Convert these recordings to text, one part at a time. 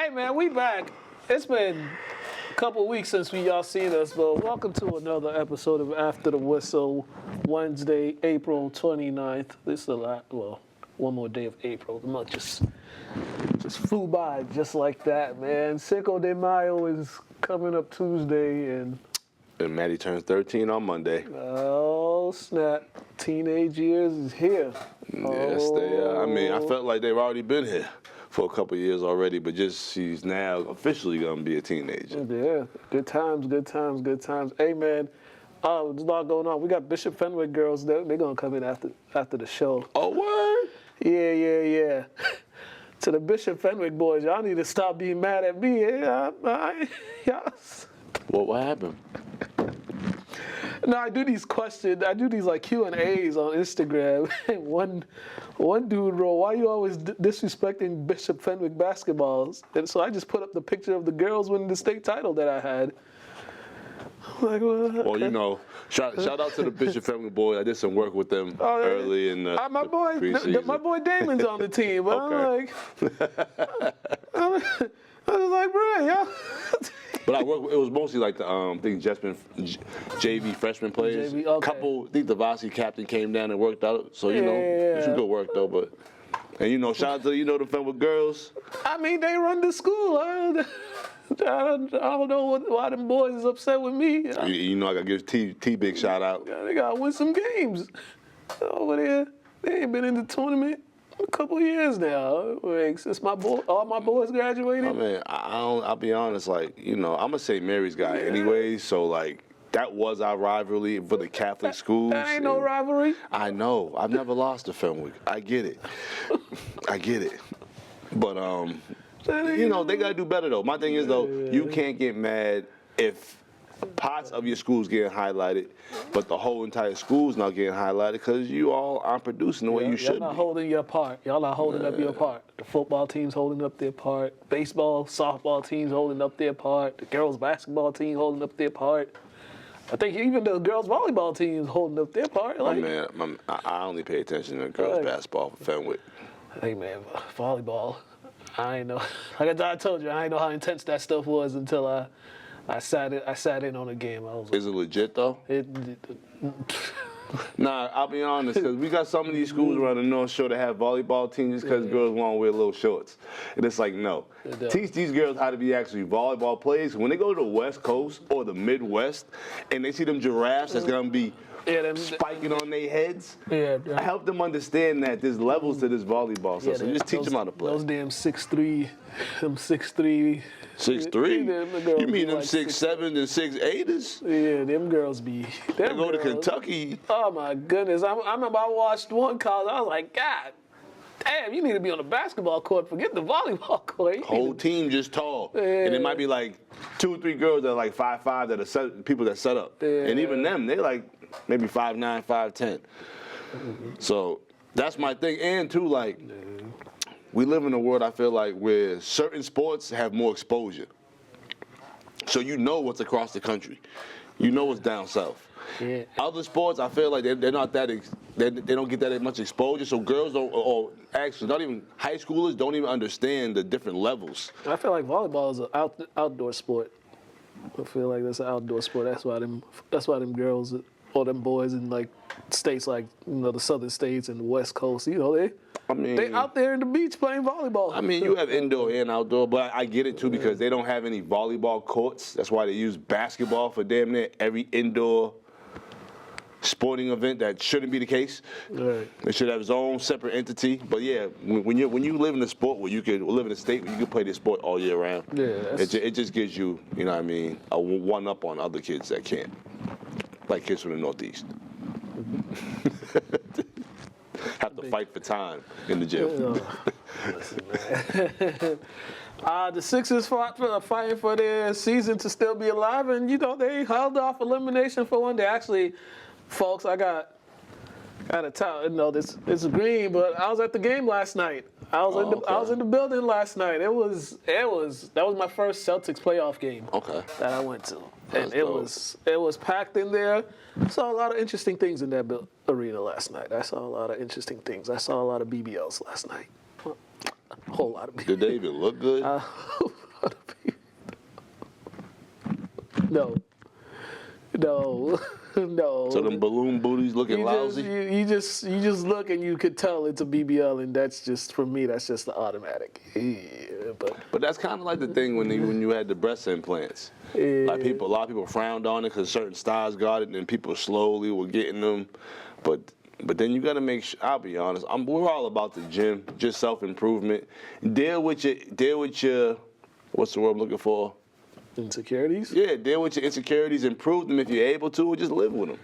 Hey, man, we back. It's been a couple weeks since y'all seen us, but welcome to another episode of After the Whistle, Wednesday, April 29th. This is the last, well, one more day of April. The month just flew by just like that, man. Cinco de Mayo is coming up Tuesday, and Maddie turns 13 on Monday. oh, snap. Teenage years is here. Yes, they are. I mean, I felt like they've already been here for a couple of years already, but just she's now officially going to be a teenager. Yeah, good times, good times, good times. Hey, man, there's a lot going on. We got Bishop Fenwick girls. They're going to come in after the show. Oh, word? Yeah. To the Bishop Fenwick boys, y'all need to stop being mad at me. Yes. What happened? No, I do these questions. I do these like Q&As on Instagram. And one dude wrote, "Why you always disrespecting Bishop Fenwick basketballs?" And so I just put up the picture of the girls winning the state title that I had. I'm like, well, okay. Well, you know, shout out to the Bishop Family boy. I did some work with them early in the my boy Damon's on the team. But okay. I was like, bro, y'all. But I worked. It was mostly like the I think JV freshman players. JV, okay. Couple. I think the varsity captain came down and worked out. So you know, it's some good work though. But and you know, shout out to the Fenwick girls. I mean, they run the school. I don't know why them boys is upset with me. You know, I gotta give T big shout out. They gotta win some games over there. They ain't been in the tournament a couple of years now. Since all my boys graduated. I mean, I'll be honest. Like, you know, I'm a St. Mary's guy anyway. So like, that was our rivalry for the Catholic schools. That ain't no rivalry. I know. I've never lost to Fenwick. I get it. But you know, they gotta do better though. My thing is though, you can't get mad if parts of your school's getting highlighted, but the whole entire school's not getting highlighted because you all aren't producing the way you should be. Y'all not holding your part. Y'all not holding up your part. The football team's holding up their part. Baseball, softball team's holding up their part. The girls' basketball team holding up their part. I think even the girls' volleyball team is holding up their part. Like, I only pay attention to girls' basketball for Fenwick. Hey man, volleyball. I ain't know. Like I told you, I ain't know how intense that stuff was until I sat in on a game. Is it legit though? Nah, I'll be honest, because we got some of these schools around the North Shore that have volleyball teams because girls want to wear little shorts. And it's like, no. Teach these girls how to be actually volleyball players. When they go to the West Coast or the Midwest and they see them giraffes that's going to be spiking on their heads, I help them understand that there's levels to this volleyball stuff. So just teach them how to play. Those damn 6'3", them 6'3". 6'3"? You mean them 6'7" and 6'8"ers? Yeah, them girls be. They go to Kentucky. Oh my goodness! I remember I watched one college. I was like, God damn, you need to be on the basketball court. Forget the volleyball court. Whole team just tall, and it might be like 2 or 3 girls that are like 5'5" that are people that set up, and even them, they like maybe 5'9", 5'10". So that's my thing, and too like. We live in a world, I feel like, where certain sports have more exposure. So you know what's across the country. You know what's down south. Yeah. Other sports, I feel like they're not that, they don't get that much exposure. So girls don't, or actually not even high schoolers don't even understand the different levels. I feel like volleyball is an outdoor sport. I feel like that's an outdoor sport. That's why them girls or them boys in like states like the southern states and the West Coast, they out there in the beach playing volleyball. I mean, you have indoor and outdoor, but I get it too because they don't have any volleyball courts. That's why they use basketball for damn near every indoor sporting event. That shouldn't be the case. Right. They should have its own separate entity. But yeah, when you live in a sport where you could live in a state where you can play this sport all year round, it just gives you, a one up on other kids that can't, like kids from the Northeast. Have to fight for time in the gym. Listen, man. The Sixers fighting for their season to still be alive, and they held off elimination for one day. Actually, folks, I got to tell this is green, but I was at the game last night. I was in the building last night. That was my first Celtics playoff game. That I went to. And it was packed in there. Saw a lot of interesting things in that arena last night. I saw a lot of interesting things. I saw a lot of BBLs last night. A whole lot of BBLs. Did they even look good? No. No. No. So them balloon booties looking lousy. You just look and you could tell it's a BBL, and that's just, for me, that's just the automatic. Yeah, but that's kind of like the thing when you had the breast implants. Yeah. Like a lot of people frowned on it because certain styles got it, and then people slowly were getting them. But then you got to make sure. I'll be honest. We're all about the gym, just self-improvement. Deal with your. What's the word I'm looking for? Insecurities? Yeah, deal with your insecurities, improve them if you're able to, or just live with them.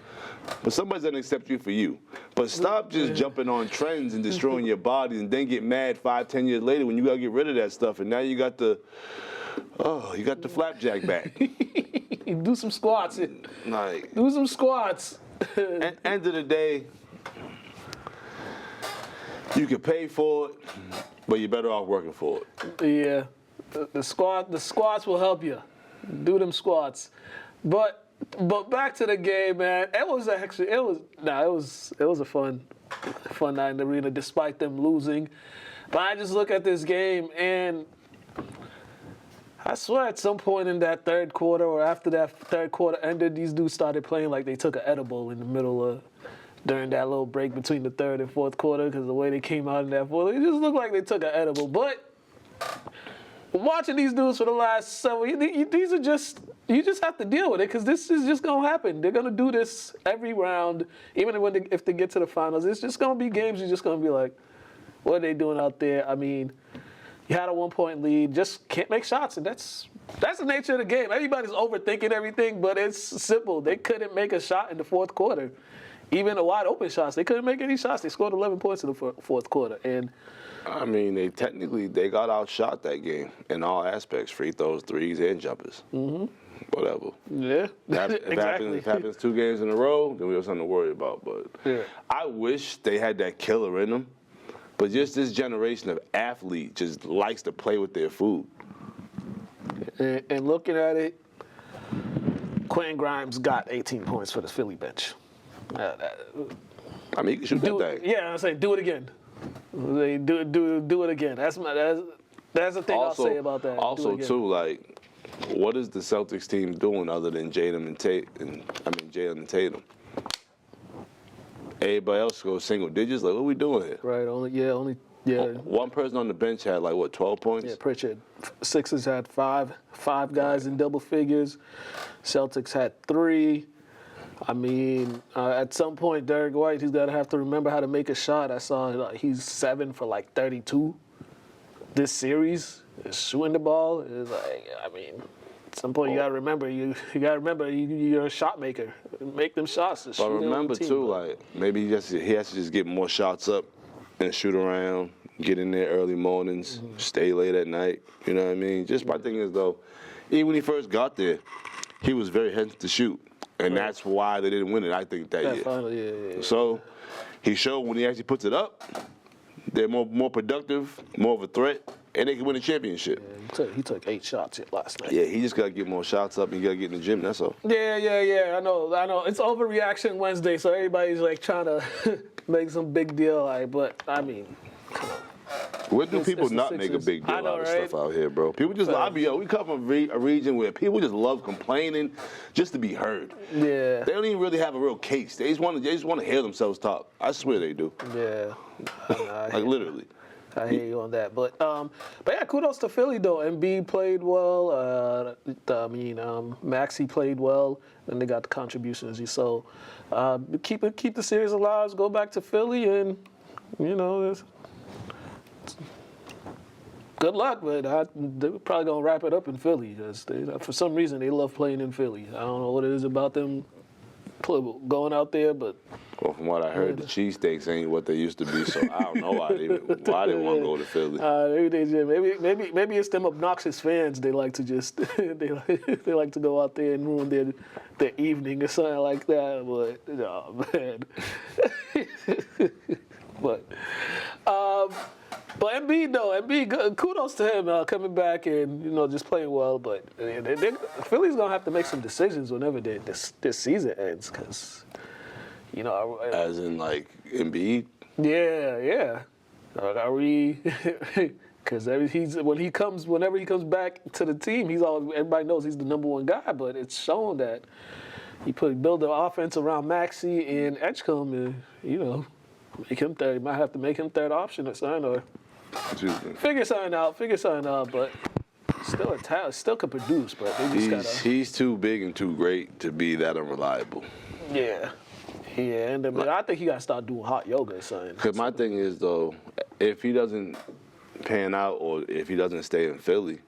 But somebody's gonna accept you for you. But stop just jumping on trends and destroying your body, and then get mad 5-10 years later when you gotta get rid of that stuff, and now you got the flapjack back. Do some squats. Do some squats. End of the day, you can pay for it, but you're better off working for it. Yeah, the squats will help you. Do them squats, but back to the game, man. It was a fun night in the arena, despite them losing. But I just look at this game, and I swear at some point in that third quarter, or after that third quarter ended, these dudes started playing like they took an edible in the middle of, during that little break between the third and fourth quarter, because the way they came out in that fourth, it just looked like they took an edible. But watching these dudes for the last several, these are just, you just have to deal with it, because this is just going to happen. They're going to do this every round, even if they get to the finals. It's just going to be games you're just going to be like, what are they doing out there? I mean, you had a 1-point lead, just can't make shots, and that's the nature of the game. Everybody's overthinking everything, but it's simple. They couldn't make a shot in the fourth quarter. Even the wide open shots, they couldn't make any shots. They scored 11 points in the fourth quarter, and I mean, they got outshot that game in all aspects: free throws, threes, and jumpers. Mm-hmm. Whatever. Yeah, If it happens 2 games in a row, then we have something to worry about. But yeah. I wish they had that killer in them. But just this generation of athlete just likes to play with their food. And looking at it, Quentin Grimes got 18 points for the Philly bench. I mean, he can shoot that thing. Yeah, I'm saying do it again. They do it again. That's the thing I'll say about that. Also, too, like, what is the Celtics team doing other than Jalen and Tatum? Everybody else goes single digits. Like, what are we doing here? Right. Only. One person on the bench had 12 points. Yeah, Pritchard. Sixers had five guys in double figures. Celtics had 3. I mean, at some point, Derek White, he's got to have to remember how to make a shot. I saw he's 7 for 32 this series. Shooting the ball is I mean, at some point you got to remember you're a shot maker. Make them shots. But remember too, maybe he has to just get more shots up and shoot around. Get in there early mornings, stay late at night. You know what I mean? Just my thing is though, even when he first got there, he was very hesitant to shoot. And that's why they didn't win it, I think, that year. Finally, yeah. So he showed when he actually puts it up, they're more productive, more of a threat, and they can win a championship. Yeah, he took 8 shots last night. Yeah, he just got to get more shots up and got to get in the gym, that's all. Yeah. I know. It's overreaction Wednesday, so everybody's trying to make some big deal. But, I mean, come on. Where do people not make a big deal out of stuff out here, bro? People just, we come from a region where people just love complaining just to be heard. Yeah. They don't even really have a real case. They just want to hear themselves talk. I swear they do. Yeah. Literally. I hear you on that. But yeah, kudos to Philly, though. Embiid played well. Maxey played well. And they got the contributions. So keep the series alive. Go back to Philly and, good luck, but they're probably going to wrap it up in Philly because for some reason they love playing in Philly. I don't know what it is about them going out there, but... Well, from what I heard, the cheesesteaks ain't what they used to be, so I don't know why they want to go to Philly. Maybe it's them obnoxious fans. They like to just they like to go out there and ruin their evening or something like that. But no, man. But Embiid, kudos to him coming back and just playing well. But Philly's gonna have to make some decisions whenever this season ends, because as in Embiid. Yeah. Are we Because whenever he comes back to the team, everybody knows he's the number one guy. But it's shown that he build the offense around Maxey and Edgecombe, and make him third. Might have to make him third option or something, or figure something out. But still a talent, still could produce. But they just gotta. He's too big and too great to be that unreliable. Yeah. Yeah, and I think he got to start doing hot yoga or something. Because my thing is, though, if he doesn't pan out or if he doesn't stay in Philly,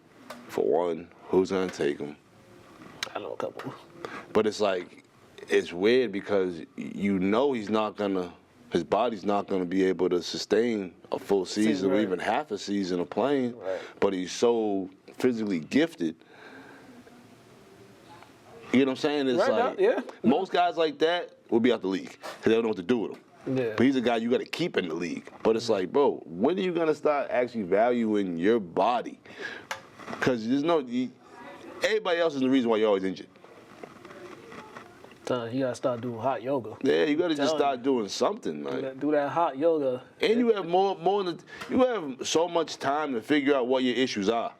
for one, who's going to take him? I know a couple. But it's like, it's weird because he's not going to, his body's not going to be able to sustain a full season or even half a season of playing. Right. But he's so physically gifted. You know what I'm saying? It's most guys like that will be out the league because they don't know what to do with him. Yeah. But he's a guy you got to keep in the league. But it's like, bro, when are you going to start actually valuing your body? Because everybody else is the reason why you're always injured. You got to start doing hot yoga. Yeah, you got to just start doing something, man. Do that hot yoga. And you have you have so much time to figure out what your issues are.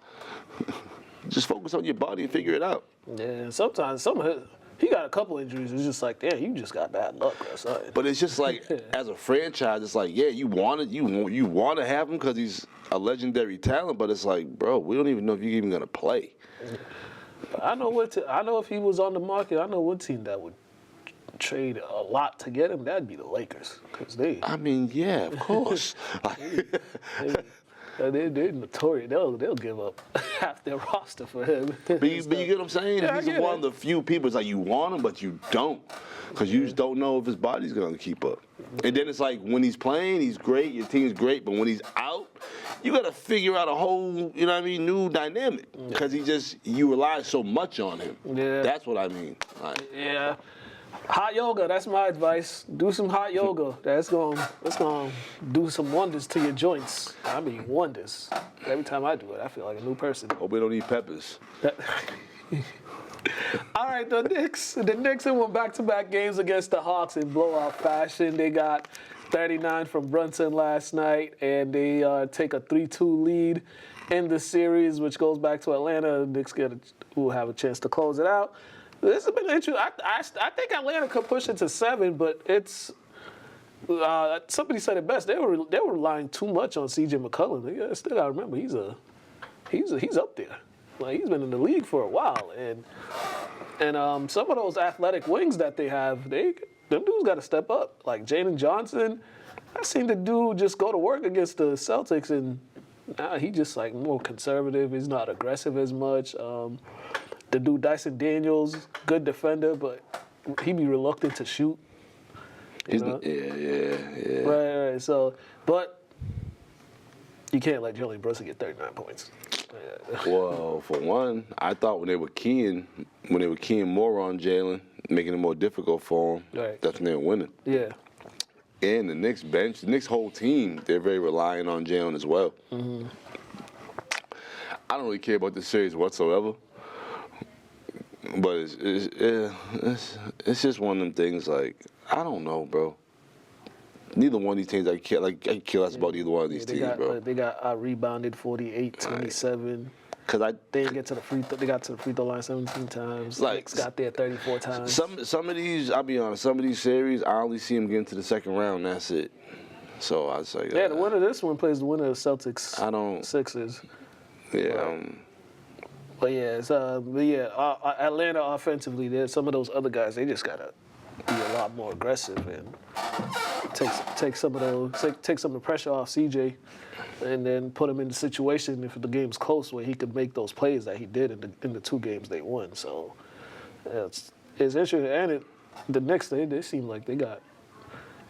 Just focus on your body and figure it out. Yeah, sometimes he got a couple injuries. It's just like, damn, you just got bad luck or something. But it's just like, as a franchise, it's like, yeah, you want to have him because he's a legendary talent. But it's like, bro, we don't even know if you're even gonna play. But I know if he was on the market, I know one team that would trade a lot to get him. That'd be the Lakers, I mean, yeah, of course. They're notorious. They'll give up half their roster for him. But you get what I'm saying? Yeah, he's one of the few people. It's like you want him, but you don't, because you just don't know if his body's gonna keep up. And then it's like when he's playing, he's great. Your team's great, but when he's out, you gotta figure out a whole, new dynamic. Because you rely so much on him. Yeah, that's what I mean. Yeah. Hot yoga, that's my advice. Do some hot yoga. That's going to do some wonders to your joints. I mean, wonders. Every time I do it, I feel like a new person. Hope we don't eat peppers. All right, the Knicks won back-to-back games against the Hawks in blowout fashion. They got 39 from Brunson last night, and they take a 3-2 lead in the series, which goes back to Atlanta. The Knicks will have a chance to close it out. This has been interesting. I think Atlanta could push it to 7, but it's somebody said it best. They were relying too much on C.J. McCollum. You still gotta remember he's up there. Like, he's been in the league for a while, and some of those athletic wings that they have, them dudes got to step up. Like Jaden Johnson, I seen the dude just go to work against the Celtics, and now he just like more conservative. He's not aggressive as much. The dude Dyson Daniels, good defender, but he be reluctant to shoot. Yeah. Right. So, but you can't let Jalen Brunson get 39 points. Well, for one, I thought when they were keying more on Jalen, making it more difficult for him, that's when they were winning. Yeah. And the Knicks bench, the Knicks whole team, they're very reliant on Jalen as well. Mm-hmm. I don't really care about this series whatsoever. But it's just one of them things. Like, I don't know, bro. Neither one of these teams I care less about either one of these teams, bro. They got rebounded 48-27. Cause they got to the free throw line 17 times. Like, Knicks got there 34 times. Some of these, I'll be honest, some of these series I only see them getting to the second round. That's it. So I was like, the winner of this one plays the winner of Celtics. Sixers. Yeah. But Atlanta offensively, there's some of those other guys. They just gotta be a lot more aggressive and take some of the pressure off CJ, and then put him in the situation if the game's close where he could make those plays that he did in the 2 games they won. So it's interesting. And the Knicks, they seem like they got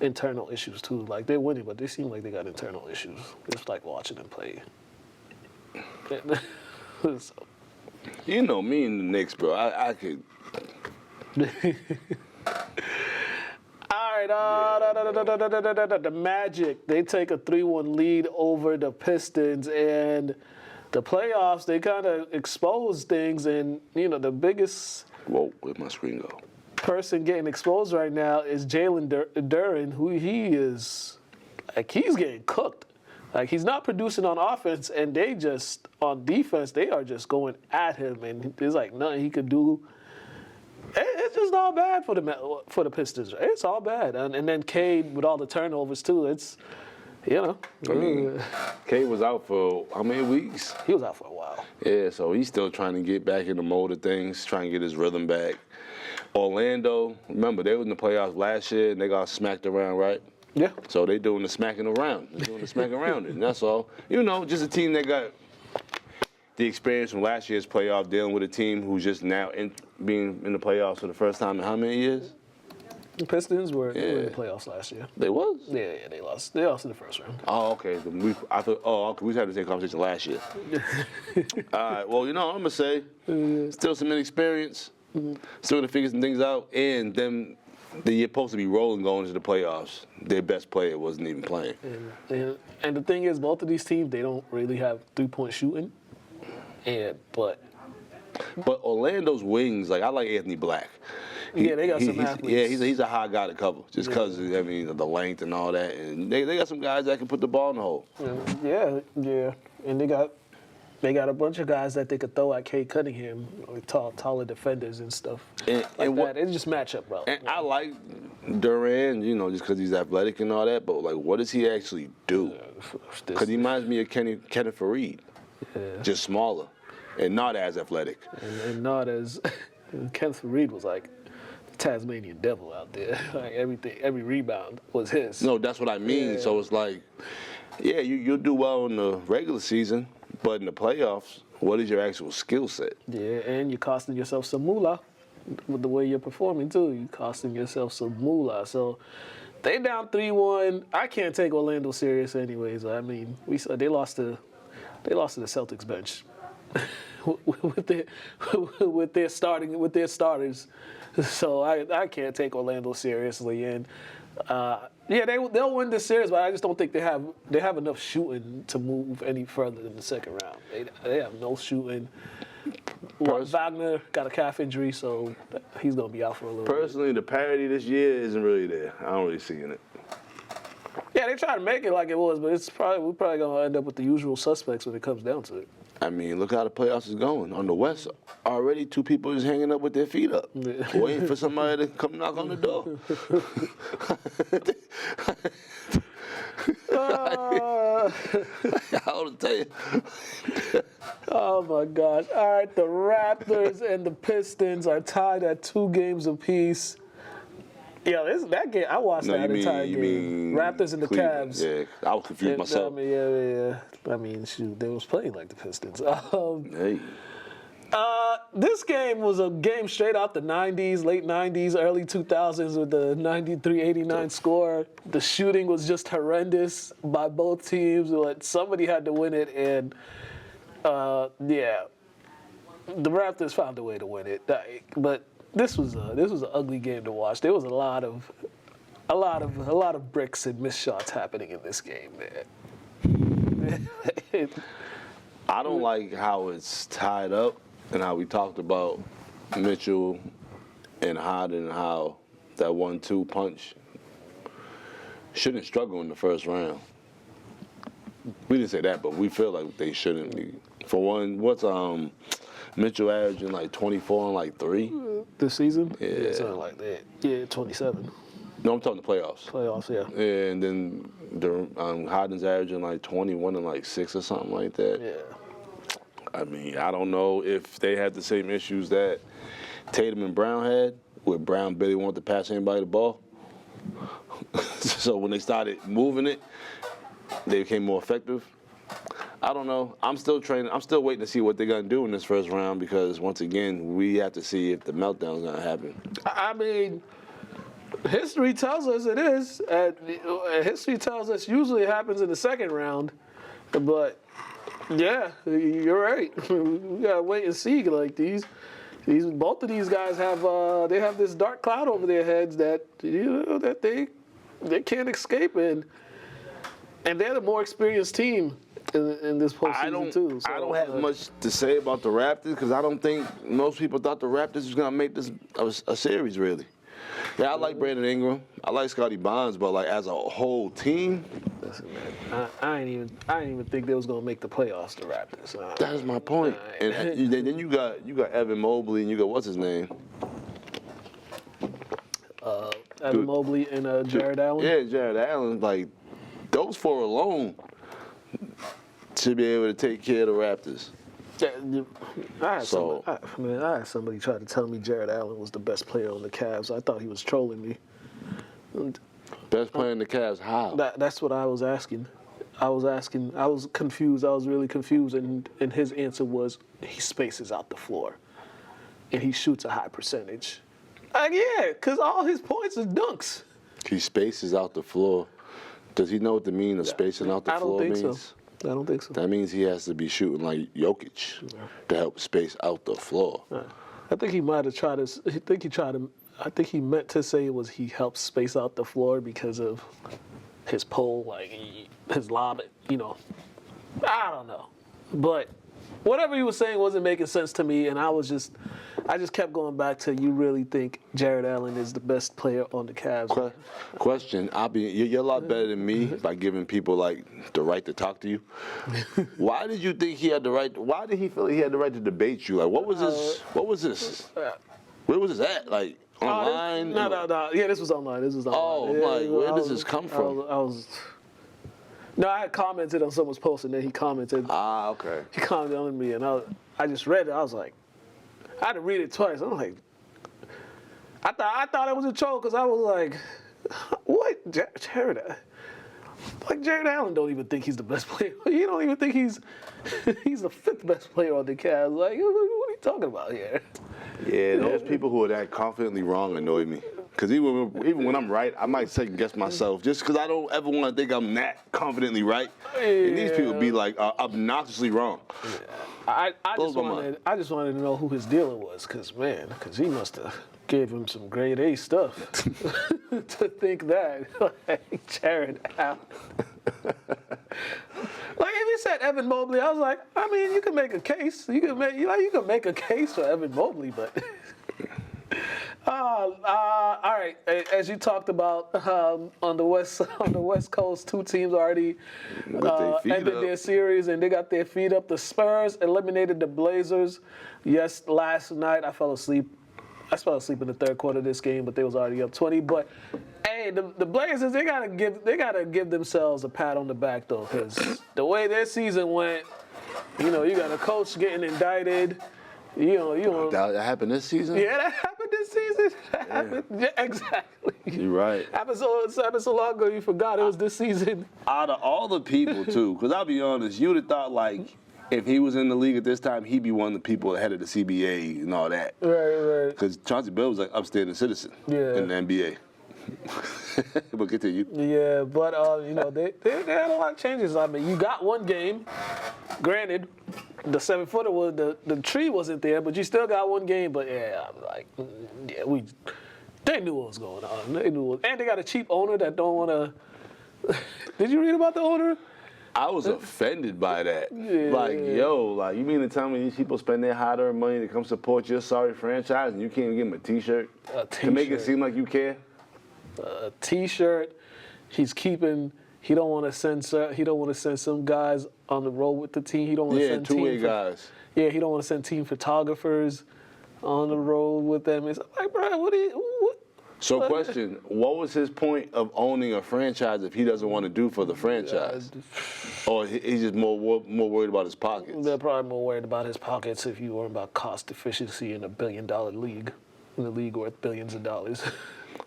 internal issues too. Like, they're winning, but they seem like they got internal issues. It's like watching them play. So. You know me and the Knicks, bro. I could. All right, the Magic, they take a 3-1 lead over the Pistons, and the playoffs, they kind of expose things, and, the biggest... Whoa, where'd my screen go? Person getting exposed right now is Jalen Duren, who he is... Like, he's getting cooked. Like, he's not producing on offense, and they just, on defense, they are just going at him, and there's like nothing he could do. It's just all bad for the Pistons. It's all bad. And then Cade with all the turnovers, too. It's, I mean, Cade was out for how many weeks? He was out for a while. Yeah, so he's still trying to get back in the mode of things, trying to get his rhythm back. Orlando, remember, they were in the playoffs last year, and they got smacked around, right? Yeah. So they doing the smacking around. They're doing the smacking around it, and that's all. Just a team that got the experience from last year's playoff, dealing with a team who's just now being in the playoffs for the first time in how many years? The Pistons were in the playoffs last year. They was? Yeah, they lost. They lost in the first round. Oh, okay. I thought, okay, we had the same conversation last year. All right. Well, I'm gonna say, still some inexperience, still to figure some things out, and then you're supposed to be rolling going into the playoffs. Their best player wasn't even playing. And the thing is, both of these teams, they don't really have 3-point shooting, but Orlando's wings, like I like Anthony Black. They got some athletes. Yeah, he's a hard guy to cover, just because of the length and all that. And they got some guys that can put the ball in the hole. Yeah. And they got a bunch of guys that they could throw at Cade Cunningham, taller defenders and stuff that. It just match up well. And I like Durant, just because he's athletic and all that. But what does he actually do? Because he reminds me of Kenneth Faried, just smaller and not as athletic. And not as Kenneth Faried was like Tasmanian devil out there. Like every rebound was his. No, that's what I mean. Yeah. So it's like, you'll do well in the regular season, but in the playoffs, what is your actual skill set? Yeah, and you're costing yourself some moolah with the way you're performing too. You're costing yourself some moolah. So they down 3-1. I can't take Orlando serious anyways. I mean, they lost to the Celtics bench with their starters. So I can't take Orlando seriously, and they'll win this series, but I just don't think they have enough shooting to move any further than the second round. They have no shooting. Wagner got a calf injury, so he's gonna be out for a little bit. Personally, the parity this year isn't really there. I don't really see it. Yeah, they try to make it like it was, but we're probably gonna end up with the usual suspects when it comes down to it. I mean, look how the playoffs is going. On the West, already 2 people is hanging up with their feet up, waiting for somebody to come knock on the door. I'll tell you. Oh, my gosh. All right, the Raptors and the Pistons are tied at 2 games apiece. Yeah, that game, I watched that entire game. Raptors and the Cleveland. Cavs. Yeah, I was confused myself. I mean, shoot, they was playing like the Pistons. Hey. This game was a game straight out the 90s, late 90s, early 2000s with the 93-89 score. The shooting was just horrendous by both teams. Somebody had to win it, and the Raptors found a way to win it. But this was an ugly game to watch. There was a lot of bricks and missed shots happening in this game, man. I don't like how it's tied up and how we talked about Mitchell and Harden and how that 1-2 punch shouldn't struggle in the first round. We didn't say that, but we feel like they shouldn't be. For one, what's Mitchell averaging like 24 and like 3 this season? Yeah, something like that. Yeah, 27. No, I'm talking the playoffs. Playoffs, yeah. Yeah, and then Harden's averaging like 21 and like 6 or something like that. Yeah. I mean, I don't know if they had the same issues that Tatum and Brown had, where Brown barely wanted to pass anybody the ball. So when they started moving it, they became more effective. I don't know. I'm still waiting to see what they're going to do in this first round because, once again, we have to see if the meltdown is going to happen. I mean, history tells us it is. History tells us usually it happens in the second round. But, yeah, you're right. We got to wait and see. Like, both of these guys have this dark cloud over their heads that they can't escape, and they're the more experienced team in this postseason too. So, I don't have much to say about the Raptors because I don't think most people thought the Raptors was gonna make this a series really. Yeah, I like Brandon Ingram. I like Scotty Barnes, but like as a whole team, Listen, man, I ain't even think they was gonna make the playoffs. The Raptors. that is my point. And then you got Evan Mobley, and you got what's his name? Evan Mobley and Jared Allen. Yeah, Jared Allen. Like those four alone should be able to take care of the Raptors. I had somebody try to tell me Jared Allen was the best player on the Cavs. I thought he was trolling me. Best player in the Cavs? How? That's what I was asking. I was confused. I was really confused, and his answer was he spaces out the floor, and he shoots a high percentage. Yeah, because all his points is dunks. He spaces out the floor. Does he know what the meaning of spacing out the floor means? I don't think so. That means he has to be shooting like Jokic to help space out the floor. I think he might have tried to. I think he meant to say it was he helped space out the floor because of his pull, like his lob. I don't know, but whatever he was saying wasn't making sense to me, and I just kept going back to, you really think Jared Allen is the best player on the Cavs? Question: you're a lot better than me by giving people like the right to talk to you. Why did you think he had the right? Why did he feel he had the right to debate you? Like, what was this? Where was this at? Like online? No. Yeah, this was online. Oh, where does this come from? I had commented on someone's post, and then he commented. Okay. He commented on me, and I just read it. I was like, I had to read it twice. I'm like, I thought it was a troll because I was like, what, Jared? Like, Jared Allen don't even think he's the best player. You don't even think he's the fifth best player on the Cavs. Like, what are you talking about here? Yeah, those people who are that confidently wrong annoy me. Because even when I'm right, I might second guess myself just because I don't ever want to think I'm that confidently right. Yeah. And these people be like obnoxiously wrong. Yeah. I just wanted to know who his dealer was, because he must have gave him some grade A stuff to think that. Like, Jared Allen. Like, if he said Evan Mobley, I was like, I mean, you can make a case. You can make a case for Evan Mobley, but. All right. As you talked about, on the West Coast, two teams already ended their series, and they got their feet up. The Spurs eliminated the Blazers. Yes, last night I fell asleep. I fell asleep in the third quarter of this game, but they was already up 20. But hey, the Blazers, they gotta give themselves a pat on the back though, because the way their season went, you got a coach getting indicted. That happened this season? Yeah, that happened this season. That happened. Yeah, exactly. You're right. It happened so long ago you forgot it was this season. Out of all the people, too, because I'll be honest, you would have thought, like, if he was in the league at this time, he'd be one of the people ahead of the CBA and all that. Right. Because Chauncey Billups was like upstanding citizen in the NBA. But continue. Yeah, but they had a lot of changes. I mean, you got one game. Granted, the 7-footer was the tree wasn't there, but you still got one game. But I'm like, they knew what was going on. And they got a cheap owner that don't want to. Did you read about the owner? I was offended by that. Yeah. You mean to tell me these people spend their hard-earned money to come support your sorry franchise, and you can't even give them a T-shirt to make it seem like you care? A T-shirt. He don't want to send some guys on the road with the team. He don't want to send two-way guys. Yeah, he don't want to send team photographers on the road with them. It's like, bro, what? So, question: what was his point of owning a franchise if he doesn't want to do for the franchise, or he's just more worried about his pockets? They're probably more worried about his pockets if you worry about cost efficiency in a billion-dollar league, in a league worth billions of dollars.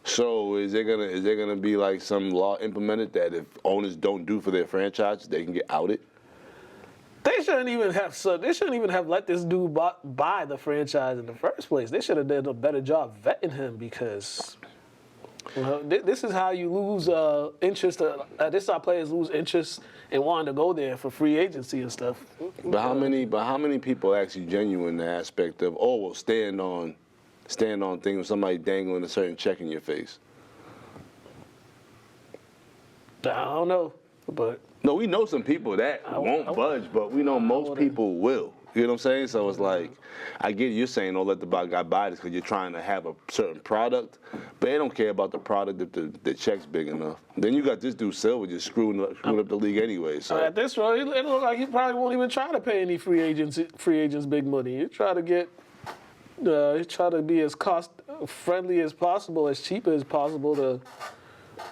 So is there gonna be like some law implemented that if owners don't do for their franchise, they can get outed? They shouldn't even have let this dude buy the franchise in the first place. They should have done a better job vetting him, because this is how you lose interest. This is how players lose interest in wanting to go there for free agency and stuff. But how many people actually genuine the aspect of stand on things with somebody dangling a certain check in your face? I don't know, but. No, we know some people that won't budge, but we know most people will. You know what I'm saying? So it's like, I get you saying don't let the guy buy this because you're trying to have a certain product, but they don't care about the product if the check's big enough. Then you got this dude Silver just screwing up the league anyway. So at this rate, it looks like he probably won't even try to pay any free agents big money. He try to get, he try to be as cost friendly as possible, as cheap as possible to,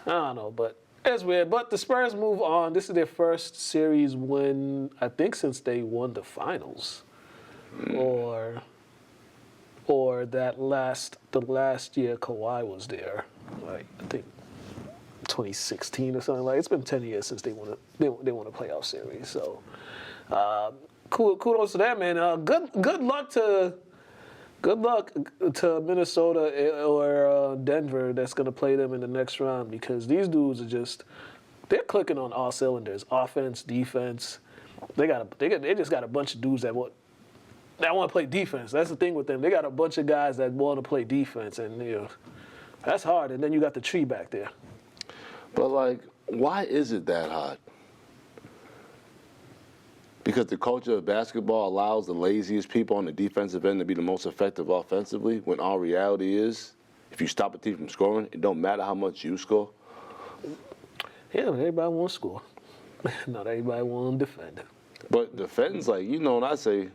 I don't know, but it's weird. But the Spurs move on. This is their first series win, I think, since they won the finals, or the last year Kawhi was there, like I think 2016 or something. Like it's been 10 years since they won a playoff series. So kudos to that, man. Good luck to Minnesota or Denver that's going to play them in the next round, because these dudes are they're clicking on all cylinders, offense, defense. They just got a bunch of dudes that want to play defense. That's the thing with them. They got a bunch of guys that want to play defense, and that's hard. And then you got the tree back there. But like, why is it that hard? Because the culture of basketball allows the laziest people on the defensive end to be the most effective offensively, when all reality is, if you stop a team from scoring, it don't matter how much you score. Yeah, everybody wants to score. Not everybody wants to defend. But defending's like, when I say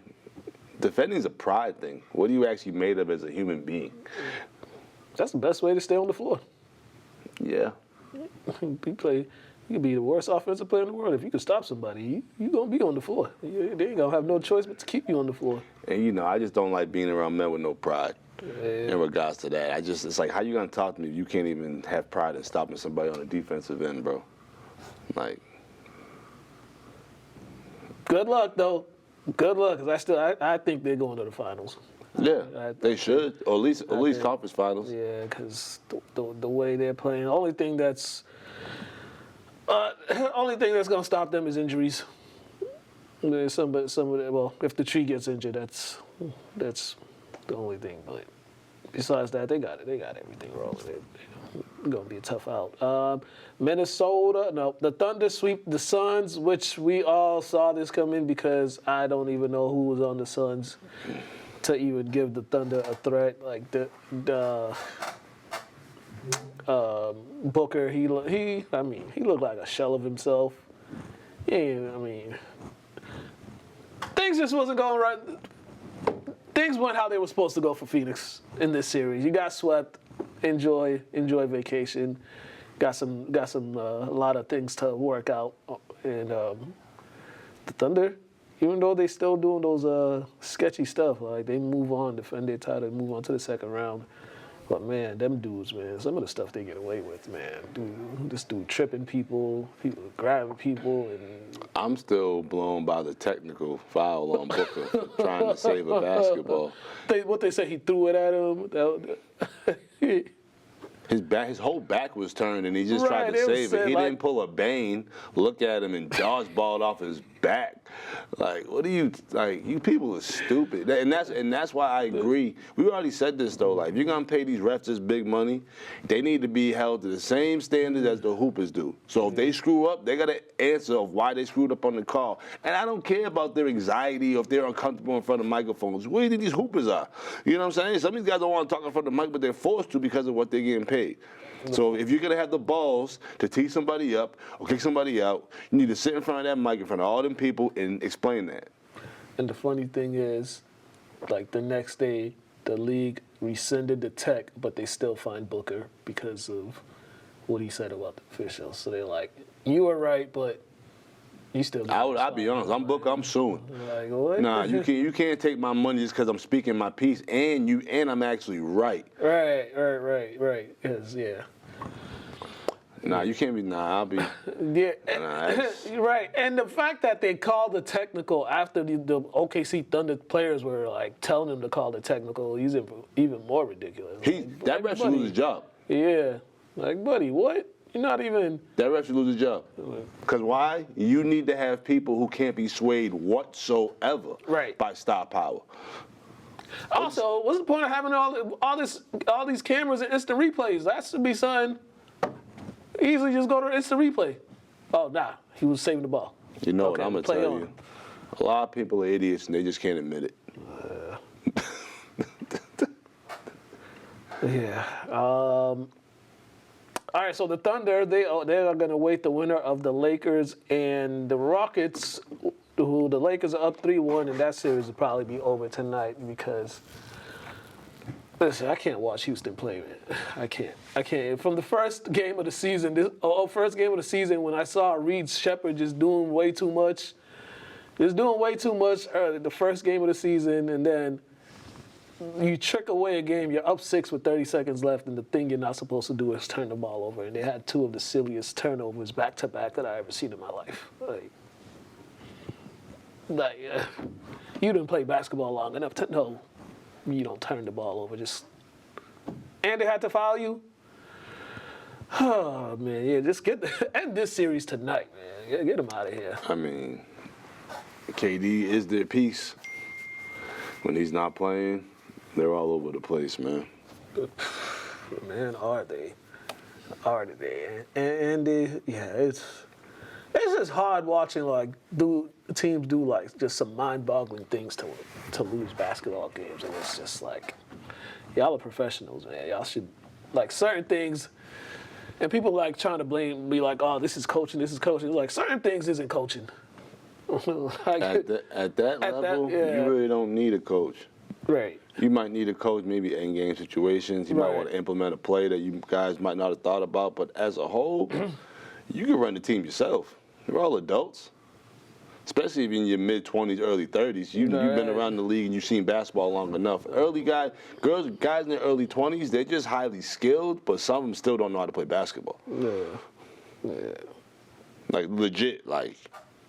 defending's a pride thing. What are you actually made of as a human being? That's the best way to stay on the floor. Yeah. You can be the worst offensive player in the world. If you can stop somebody, you're going to be on the floor. They ain't going to have no choice but to keep you on the floor. And, I just don't like being around men with no pride in regards to that. It's like, how you going to talk to me if you can't even have pride in stopping somebody on the defensive end, bro? Like. Good luck, though. Good luck, because I think they're going to the finals. Yeah, they should, or at least conference finals. Yeah, because the way they're playing, the only thing that's gonna stop them is injuries. There's some of the, well, if the tree gets injured, that's the only thing. But besides that, they got everything rolling. It's gonna be a tough out. Minnesota, no, the Thunder sweep the Suns, which we all saw this coming because I don't even know who was on the Suns to even give the Thunder a threat. Like the Booker, he looked like a shell of himself. Yeah, things just wasn't going right. Things went how they were supposed to go for Phoenix in this series. You got swept. Enjoy vacation. Got some a lot of things to work out, and the Thunder, even though they still doing those sketchy stuff, like they move on, defend their title, move on to the second round. But man, them dudes, man, some of the stuff they get away with, man. This dude tripping people grabbing people, and I'm still blown by the technical foul on Booker for trying to save a basketball. What they say, he threw it at him. His whole back was turned, and he just tried to save it. He didn't pull a Bane, look at him, and dodgeballed off his back. Like, what are you, like, you people are stupid. And that's why I agree. We already said this, though. Like, if you're going to pay these refs this big money, they need to be held to the same standard as the hoopers do. So if they screw up, they got to answer of why they screwed up on the call. And I don't care about their anxiety or if they're uncomfortable in front of microphones. What do you think these hoopers are? You know what I'm saying? Some of these guys don't want to talk in front of the mic, but they're forced to because of what they're getting paid. So if you're going to have the balls to tee somebody up or kick somebody out, you need to sit in front of that mic in front of all them people and explain that. And the funny thing is, like the next day, the league rescinded the tech, but they still fined Booker because of what he said about the officials. So they're like, you were right, but you still. I'll be honest. I'm Booker. I'm suing. Like, what? Nah, you can't take my money just because I'm speaking my piece and I'm actually right. Right. Because Nah, you can't be. Nah, I'll be. Yeah, right. And the fact that they called the technical after the OKC Thunder players were like telling him to call the technical, he's even more ridiculous. That ref should lose his job. Yeah, like buddy, what? You're not even. That ref should lose his job. Because why? You need to have people who can't be swayed whatsoever by star power. Also, what's the point of having all these cameras and instant replays? That should be something. Easily just go to instant replay. Oh, nah, he was saving the ball. You know what I'm going to tell you. A lot of people are idiots and they just can't admit it. Yeah. All right, so the Thunder, they are going to wait the winner of the Lakers and the Rockets, who the Lakers are up 3-1, and that series will probably be over tonight because, listen, I can't watch Houston play, man. I can't. From the first game of the season, when I saw Reed Shepherd just doing way too much early, the first game of the season, and then you trick away a game, you're up 6 with 30 seconds left, and the thing you're not supposed to do is turn the ball over. And they had 2 of the silliest turnovers back-to-back that I ever seen in my life. You didn't play basketball long enough to know you don't turn the ball over. And they had to foul you? Oh, man, yeah, just end this series tonight, man. Get them out of here. I mean, KD is their piece. When he's not playing, they're all over the place, man. Man, are they? And it's just hard watching teams do just some mind-boggling things to lose basketball games, and it's just like, y'all are professionals, man. Y'all should certain things, and people trying to be like, oh, this is coaching. Like certain things isn't coaching. At that level, you really don't need a coach. Right. You might need a coach maybe in game situations. You might want to implement a play that you guys might not have thought about. But as a whole, you can run the team yourself. You're all adults. Especially if you're in your mid-20s, early 30s. You've been around the league and you've seen basketball long enough. Guys in their early 20s, they're just highly skilled, but some of them still don't know how to play basketball. Yeah. Legit,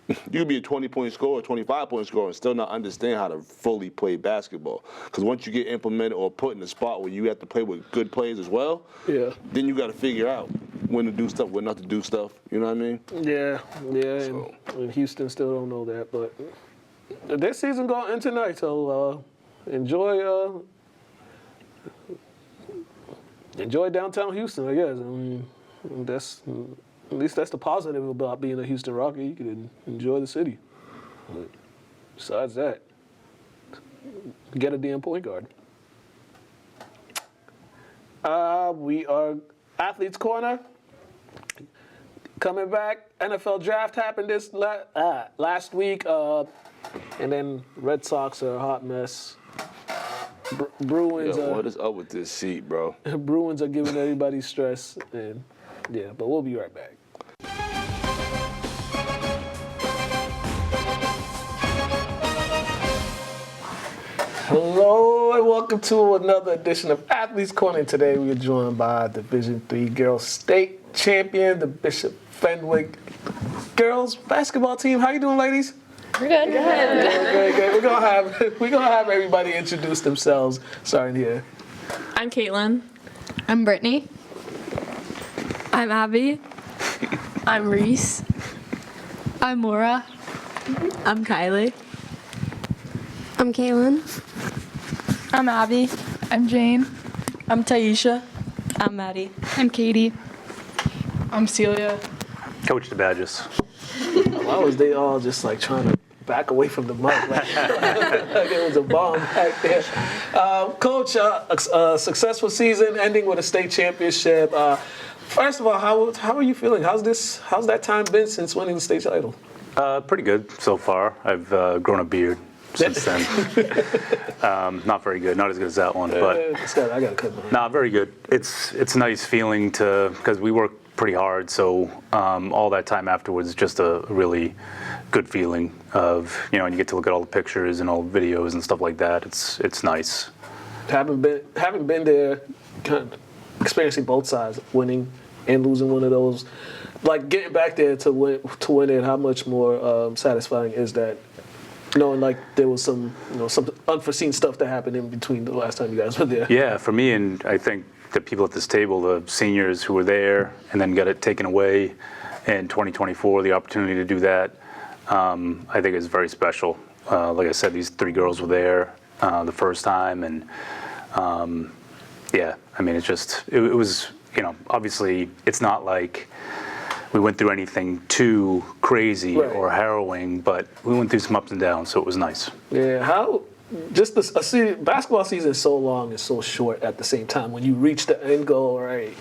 you could be a 20-point scorer, 25-point scorer, and still not understand how to fully play basketball. Because once you get implemented or put in a spot where you have to play with good players as well, then you got to figure out when to do stuff, when not to do stuff. You know what I mean? Yeah. So. And Houston still don't know that, but their season going in tonight, so enjoy downtown Houston, I guess. I mean, at least that's the positive about being a Houston Rocket. You can enjoy the city. But besides that, get a damn point guard. We are Athletes Corner. Coming back, NFL Draft happened this last week, and then Red Sox are a hot mess. Bruins. What is up with this seat, bro? Bruins are giving everybody stress, and but we'll be right back. Hello and welcome to another edition of Athletes Corner. Today we are joined by Division III Girls State Champion, the Bishop Fenwick girls basketball team. How you doing, ladies? We're good. Good. We're gonna have everybody introduce themselves. Starting here. I'm Caitlin. I'm Brittany. I'm Abby. I'm Reese. I'm Maura. I'm Kylie. I'm Kaylin. I'm Abby. I'm Jane. I'm Taisha. I'm Maddie. I'm Katie. I'm Celia. Coach the Badges. Why was they all just trying to back away from the mic? Like it was a bomb back there. Coach, a successful season ending with a state championship. First of all, how are you feeling? How's that time been since winning the state title? Pretty good so far. I've grown a beard since then. Not very good. Not as good as that one, but I gotta cut mine. Nah, very good. It's a nice feeling because we work pretty hard, so all that time afterwards is just a really good feeling of, and you get to look at all the pictures and all the videos and stuff like that. It's nice. Haven't been there, kind of experiencing both sides, winning and losing one of those. Like getting back there to win it, how much more satisfying is that? Knowing there was some unforeseen stuff that happened in between the last time you guys were there. Yeah, for me, and I think the people at this table, the seniors who were there and then got it taken away in 2024, the opportunity to do that, I think is very special. Like I said, these 3 girls were there the first time, and it was, obviously it's not like we went through anything too crazy Right. or harrowing, but we went through some ups and downs, so it was nice. Yeah, basketball season is so long and so short at the same time. When you reach the end goal, right?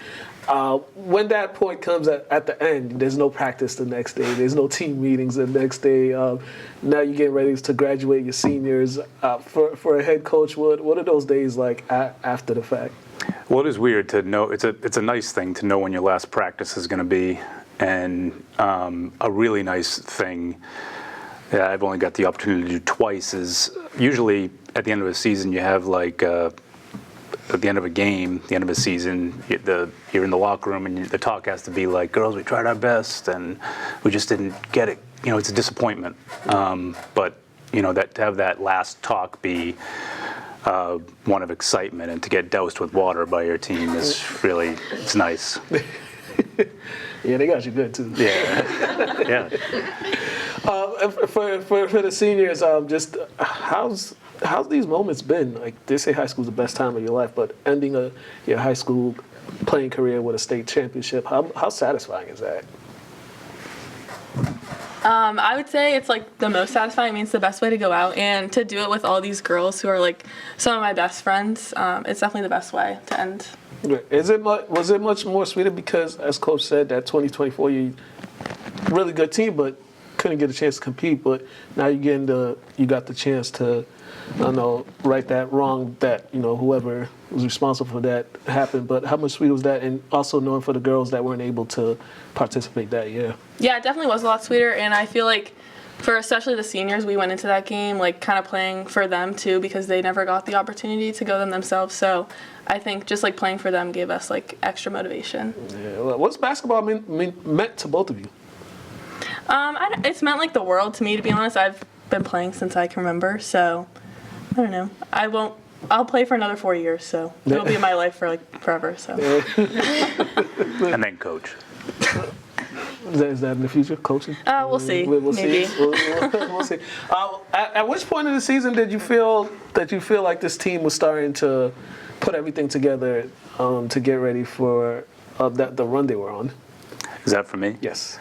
When that point comes at the end, there's no practice the next day. There's no team meetings the next day. Now you're getting ready to graduate your seniors. For a head coach, what are those days like after the fact? Well, it is weird to know. It's a nice thing to know when your last practice is going to be, and a really nice thing that I've only got the opportunity to do twice is usually at the end of a season you have like at the end of a game, the end of a season, you're in the locker room and the talk has to be like, girls, we tried our best and we just didn't get it. You know, it's a disappointment. But you know, that to have that last talk be one of excitement and to get doused with water by your team is really, it's nice. Yeah, they got you good too. Yeah, yeah. For the seniors, just how's these moments been? Like they say, high school's the best time of your life, but ending your high school playing career with a state championship, how satisfying is that? I would say it's like the most satisfying. I mean, it's the best way to go out, and to do it with all these girls who are like some of my best friends. It's definitely the best way to end. Was it much more sweeter because, as Coach said, that 2024 you really good team, but couldn't get a chance to compete. But now you got the chance to, I don't know, right that wrong that whoever was responsible for that happened. But how much sweeter was that, and also knowing for the girls that weren't able to participate that year? Yeah, it definitely was a lot sweeter, and I feel like for especially the seniors, we went into that game like kind of playing for them too because they never got the opportunity to go them themselves. So I think just like playing for them gave us like extra motivation. Yeah. Well, what's basketball meant to both of you? It's meant like the world to me, to be honest. I've been playing since I can remember, so I don't know. I'll play for another 4 years, so it'll be in my life for like forever. So. And then coach. Is that in the future, coaching? We'll see. We'll Maybe. see. We'll see. At which point in the season did you feel like this team was starting to put everything together to get ready for the run they were on? Is that for me? Yes.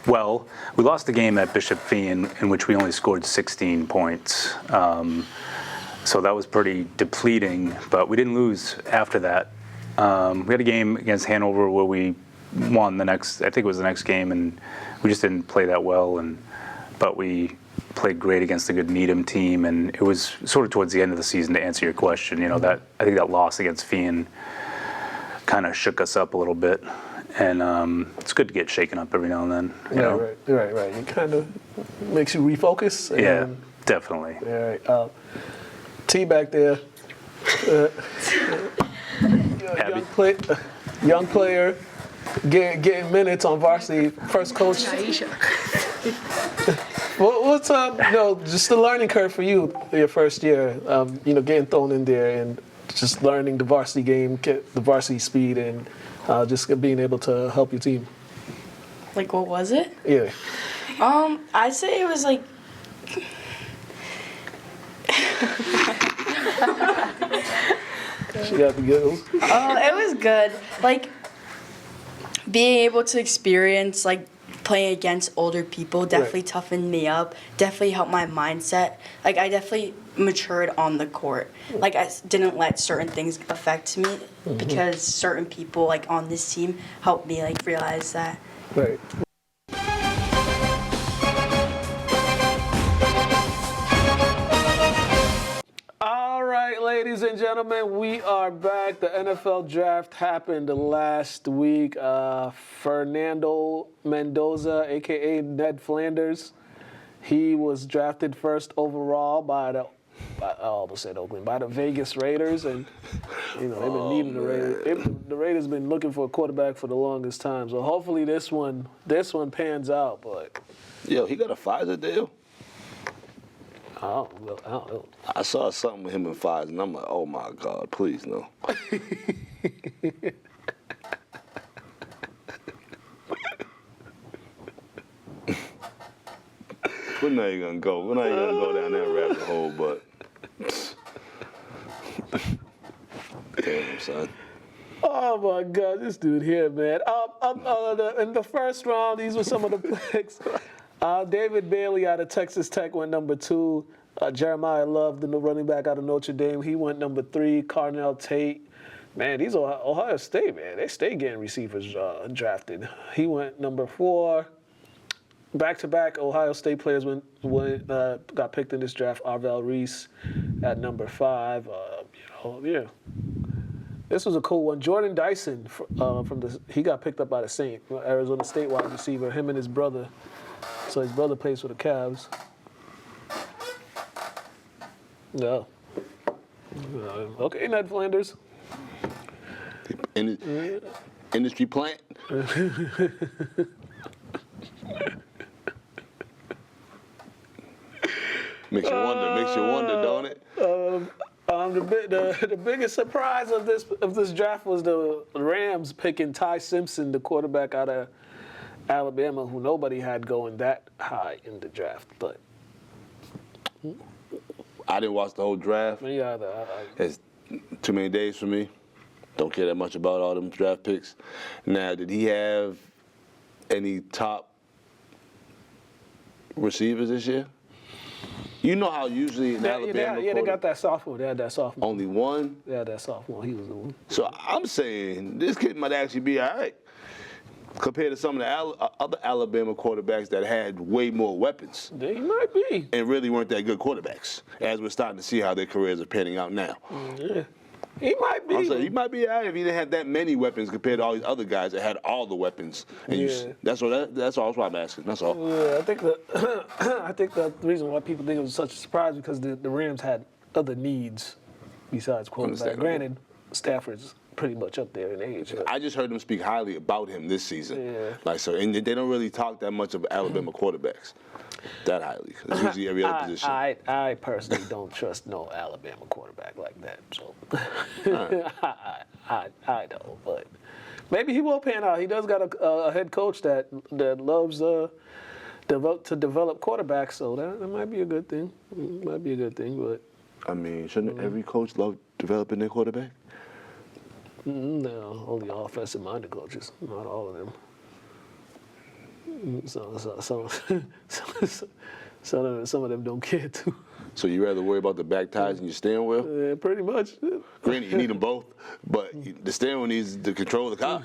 Well, we lost the game at Bishop Fenwick in which we only scored 16 points. So that was pretty depleting, but we didn't lose after that. We had a game against Hanover where we won I think it was the next game, and we just didn't play that well. But we played great against a good Needham team, and it was sort of towards the end of the season, to answer your question. I think that loss against Fien kind of shook us up a little bit. And it's good to get shaken up every now and then. You know? Right. It kind of makes you refocus. Yeah, definitely. All right. T back there. Young player, getting minutes on varsity. First coach. What's up? Just the learning curve for you your first year. Getting thrown in there and just learning the varsity game, get the varsity speed, and just being able to help your team. Like, what was it? Yeah. I'd say it was like. She got the giggles. It was good. Like, being able to experience, like, playing against older people definitely toughened me up, definitely helped my mindset. Like, I definitely matured on the court. Like, I didn't let certain things affect me because certain people, like, on this team helped me, like, realize that. Right. All right, ladies and gentlemen, we are back. The NFL draft happened last week. Fernando Mendoza, a.k.a. Ned Flanders, he was drafted first overall by the Vegas Raiders, and they've been needing the Raiders. The Raiders been looking for a quarterback for the longest time. So hopefully this one pans out. But Yo, he got a Pfizer deal? I don't know. I saw something with him and Pfizer, and I'm like, oh my God, please no. We're not even gonna go down that rabbit hole, but damn, son. Oh my God, this dude here, man. in the first round, these were some of the picks. David Bailey out of Texas Tech went number 2. Jeremiah Love, the running back out of Notre Dame, he went number 3. Carnell Tate. Man, these are Ohio State, man. They stay getting receivers drafted. He went number 4. Back-to-back Ohio State players got picked in this draft. Arvell Reese at number 5. This was a cool one. Jordan Dyson he got picked up by the Saint, Arizona State wide receiver. Him and his brother. So his brother plays for the Cavs. No. Okay, Ned Flanders. Industry plant. Makes you wonder, don't it? The biggest surprise of this draft was the Rams picking Ty Simpson, the quarterback out of Alabama, who nobody had going that high in the draft. But I didn't watch the whole draft. me either. It's too many days for me. Don't care that much about all them draft picks. Now, did he have any top receivers this year? You know how usually in Alabama, they got that sophomore. They had that sophomore. only one. They had that sophomore. He was the one. So I'm saying this kid might actually be all right compared to some of the other Alabama quarterbacks that had way more weapons He might be. and really weren't that good quarterbacks, as we're starting to see how their careers are panning out now. Yeah. He might be. I'm saying he might be all right if he didn't have that many weapons compared to all these other guys that had all the weapons. And that's all. That's why I'm asking. That's all. Yeah, I think the reason why people think it was such a surprise because the Rams had other needs besides quarterback. Understandable. Granted, Stafford's pretty much up there in age. But I just heard them speak highly about him this season. Yeah. And they don't really talk that much of Alabama quarterbacks that highly. It's usually every other position. I personally don't trust no Alabama quarterback like that. So I don't, but maybe he will pan out. He does got a head coach that loves to develop quarterbacks, so that might be a good thing. Might be a good thing, but I mean, shouldn't every coach love developing their quarterback? no, only offensive-minded coaches, not all of them. Some of them don't care too. So you rather worry about the back ties and your steering wheel? Yeah, pretty much. Granted, you need them both, but the steering wheel needs to control the car.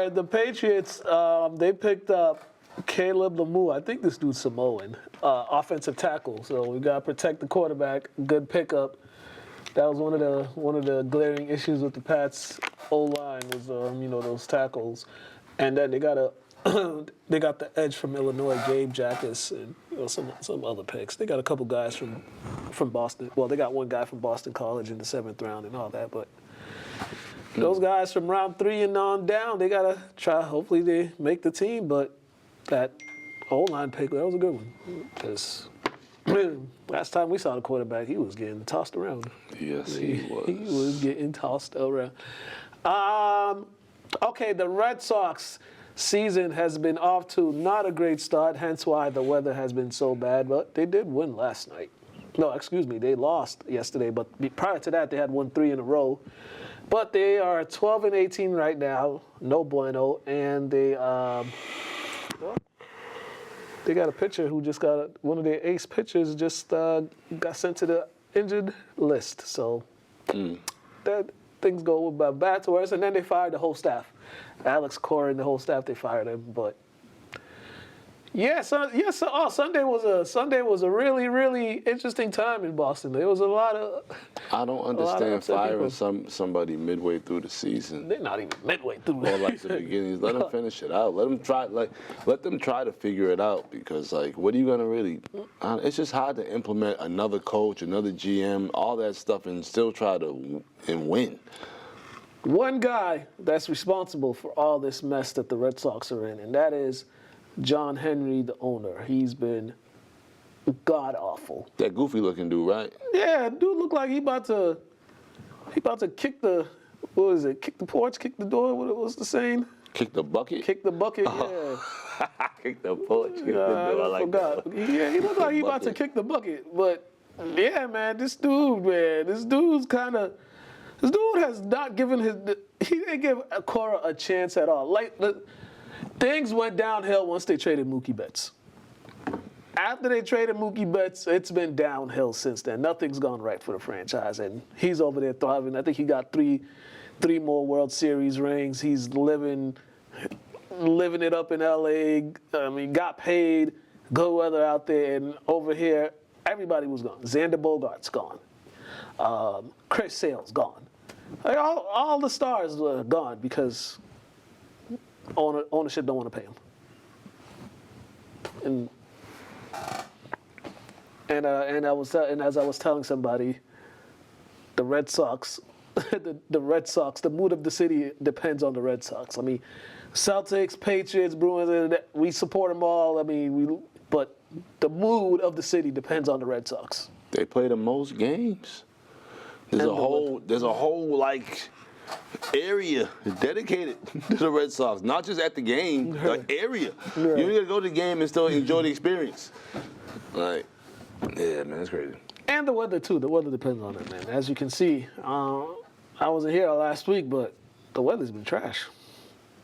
The Patriots, they picked up Caleb Lemieux. I think this dude's Samoan, offensive tackle. So we gotta protect the quarterback. Good pickup. That was one of the glaring issues with the Pats O-line was those tackles, and then they got the edge from Illinois, Gabe Jackus, and some other picks. They got a couple guys from Boston. Well, they got one guy from Boston College in the 7th round and all that, but those guys from round 3 and on down, they gotta try. Hopefully, they make the team. But that O-line pick, that was a good one. Because last time we saw the quarterback, he was getting tossed around. Yes, he was. He was getting tossed around. Okay, the Red Sox season has been off to not a great start, hence why the weather has been so bad, but they did win last night. No, excuse me, they lost yesterday, but prior to that, they had won 3 in a row. But they are 12-18 right now, no bueno, and they got a pitcher who just one of their ace pitchers just got sent to the injured list. So that things go about bad to worse, and then they fired the whole staff. Alex Cora and the whole staff, they fired him. But Sunday was a really, really interesting time in Boston. There was a lot of. I don't understand firing somebody midway through the season. They're not even midway through. Or like the beginning. Let them finish it out. Let them try to figure it out, because what are you gonna really? It's just hard to implement another coach, another GM, all that stuff, and still try to win. One guy that's responsible for all this mess that the Red Sox are in, and that is John Henry, the owner. He's been god awful. That goofy looking dude, right? Yeah, dude look like he about to kick the, what was it? Kick the porch, kick the door. What was the saying? Kick the bucket? Kick the bucket. Oh. Yeah. Kick the porch, kick the door. I like forgot. that. Yeah, he looked like he about to kick the bucket. But yeah, man, this dude's kind of This dude has not given he didn't give Cora a chance at all. Like, things went downhill once they traded Mookie Betts. After they traded Mookie Betts, it's been downhill since then. Nothing's gone right for the franchise, and he's over there thriving. I think he got three more World Series rings. He's living it up in LA. I mean, got paid, good weather out there, and over here, everybody was gone. Xander Bogaerts gone. Chris Sale's gone. Like, all the stars were gone because ownership don't want to pay them. And as I was telling somebody, the Red Sox, the mood of the city depends on the Red Sox. I mean, Celtics, Patriots, Bruins, we support them all. I mean, but the mood of the city depends on the Red Sox. They play the most games. There's a whole like area dedicated to the Red Sox, not just at the game, the area. Right. You gotta go to the game and still enjoy the experience. Like, yeah, man, that's crazy. And the weather too. The weather depends on it, man. As you can see, I wasn't here last week, but the weather's been trash.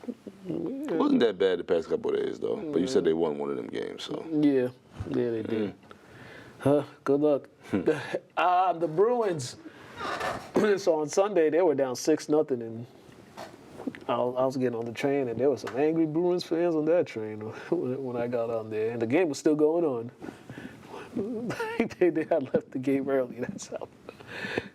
It wasn't that bad the past couple of days though. But you said they won one of them games, so. Yeah, they did. Good luck. The Bruins. So on Sunday they were down 6-0, and I was getting on the train, and there were some angry Bruins fans on that train when I got on there, and the game was still going on. they had left the game early.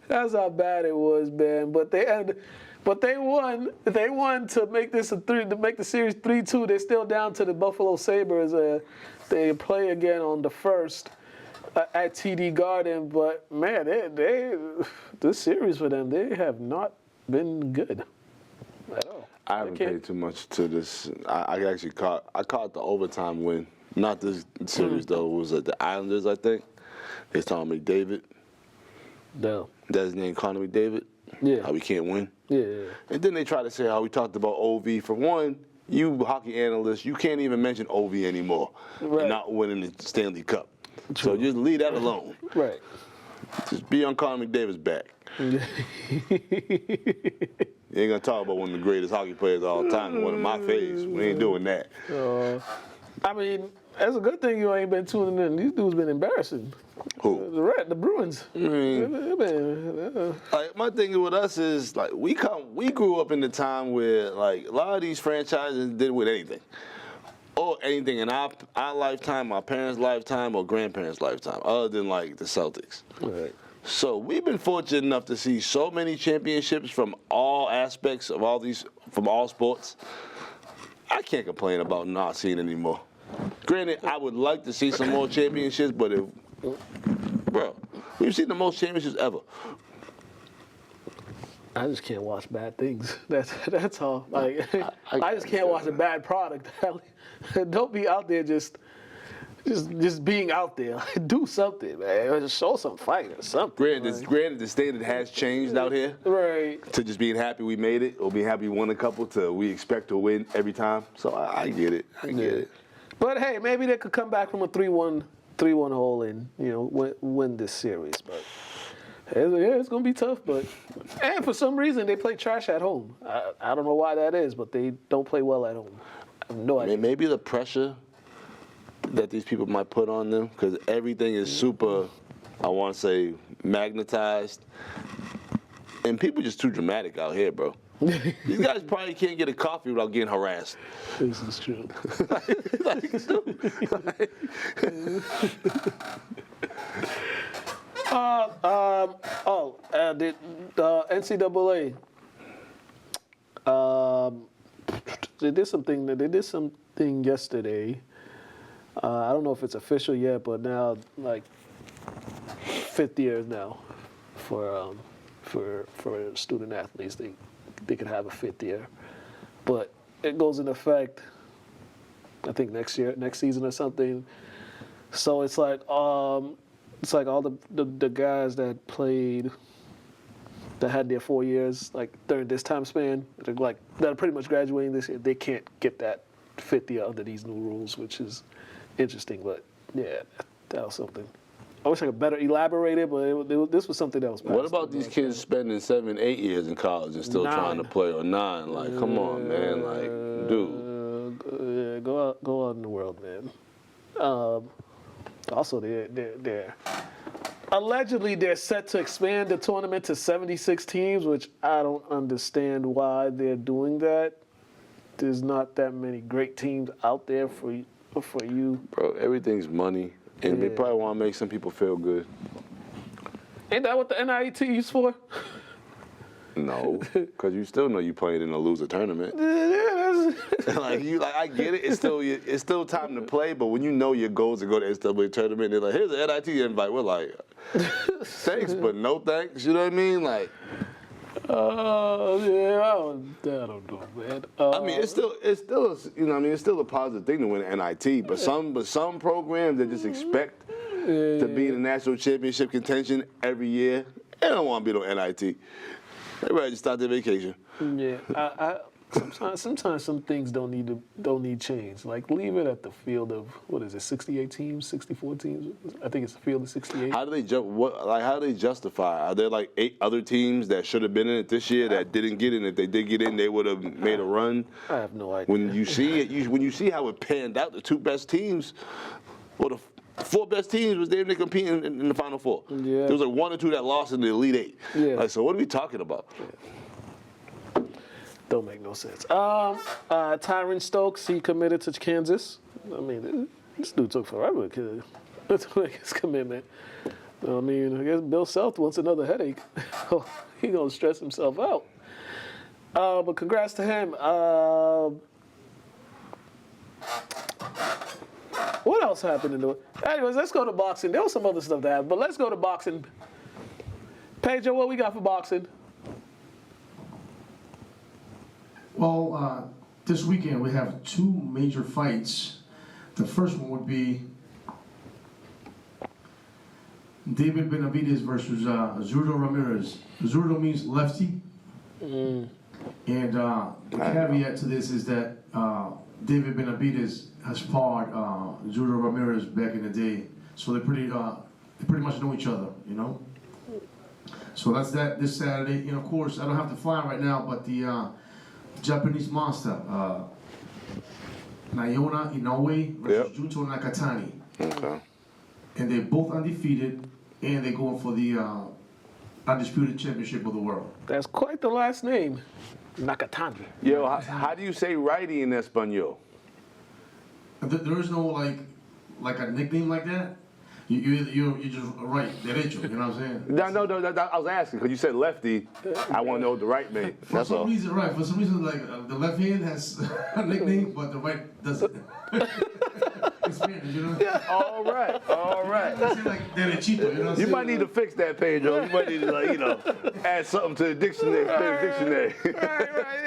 That's how bad it was, man. But they won. They won to make this to make the series 3-2. They're still down to the Buffalo Sabres. They play again on the 1st. At TD Garden, but man, this series for them, they have not been good at all. I haven't paid too much to this. I actually caught the overtime win. Not this series though. It was at the Islanders, I think. They talking McDavid. No. That's his name, Connor McDavid. Yeah. How we can't win. Yeah. And then they try to say how we talked about OV. For one, you hockey analysts, you can't even mention OV anymore. Right. And not winning the Stanley Cup. True. So just leave that alone. Right. Just be on Connor McDavid's back. You ain't gonna talk about one of the greatest hockey players of all time, one of my faves. We ain't doing that. I mean, that's a good thing you ain't been tuning in. These dudes been embarrassing. Who? The Bruins. I mean, like, my thing with us is like we grew up in the time where like a lot of these franchises did with anything. Or anything in our lifetime, our parents' lifetime, or grandparents' lifetime, other than like the Celtics. Right. So we've been fortunate enough to see so many championships from all aspects of from all sports. I can't complain about not seeing anymore. Granted, I would like to see some more championships, but bro, we've seen the most championships ever. I just can't watch bad things. That's all. Like, I just can't watch a bad product. Don't be out there just being out there. Do something, man. Or just show some fight or something. Granted, the standard has changed out here. Right. To just being happy we made it, or being happy we won a couple, to we expect to win every time. So I get it. I get it. But hey, maybe they could come back from a 3-1 hole and win this series. But it's gonna be tough. And for some reason they play trash at home. I don't know why that is, but they don't play well at home. I have no idea. Maybe the pressure that these people might put on them, because everything is super, I want to say, magnetized. And people just too dramatic out here, bro. These guys probably can't get a coffee without getting harassed. This is true. The NCAA. They did something yesterday. I don't know if it's official yet, but now like 5th year now for student athletes, they could have a 5th year, but it goes into effect I think next season or something. So it's like all the guys that played, that had their 4 years like during this time span, that are pretty much graduating this year, they can't get that 5th year under these new rules, which is interesting. But yeah, that was something. I wish I could better elaborate it, but this was something else. What about these kids spending 7, 8 years in college and still 9. trying to play, or 9? Like, come on, man. Like, dude. Go out in the world, man. Also, they're allegedly they're set to expand the tournament to 76 teams, which I don't understand why they're doing that. There's not that many great teams out there for you. Bro, everything's money, and they probably want to make some people feel good. Ain't that what the NIT is for? No, because you still know you playing in a loser tournament. like I get it. It's still time to play, but when you know your goals to go to NCAA tournament, they're like, here's an NIT invite. We're like, thanks, but no thanks. You know what I mean? Like, yeah, I don't know, man. I mean, it's still it's still a positive thing to win an NIT, but some programs that just expect to be in the national championship contention every year, they don't want to be on NIT. They ready to start their vacation. Yeah, sometimes some things don't need change. Like leave it at the field of 68 teams, 64 teams. I think it's a field of 68. How do they justify? Are there like 8 other teams that should have been in it this year that didn't get in? If they did get in, they would have made a run. I have no idea. When you see it, when you see how it panned out, the 2 best teams, well, the 4 best teams was they competing in the Final Four. Yeah. There was like 1 or 2 that lost in the Elite 8. Yeah. Like, so what are we talking about? Yeah. Don't make no sense. Tyron Stokes, he committed to Kansas. I mean, this dude took forever to make his commitment. I mean, I guess Bill Self wants another headache. He gonna stress himself out. But congrats to him. What else happened in the? Anyways, let's go to boxing. There was some other stuff that happened, but let's go to boxing. Pedro, what we got for boxing? Well, this weekend we have 2 major fights. The first one would be David Benavidez versus Zurdo Ramirez. Zurdo means lefty. And the caveat to this is that David Benavidez has sparred Zurdo Ramirez back in the day, so they pretty much know each other, you know. So that's that this Saturday. And of course, I don't have to fly right now, but the Japanese monster, Naona Inoue versus Junto Nakatani. Okay. And they're both undefeated, and they're going for the undisputed championship of the world. That's quite the last name, Nakatani. Yo, how do you say righty in Espanol? There is no like a nickname like that. You're just right, derecho. You know what I'm saying? No, I was asking because you said lefty. I want to know what the right means. For some reason, like the left hand has a nickname, but the right doesn't. In Spanish, you know? All right. They say like derechito, you know? You might need to fix that, Pedro. You might need to, add something to the dictionary. Right.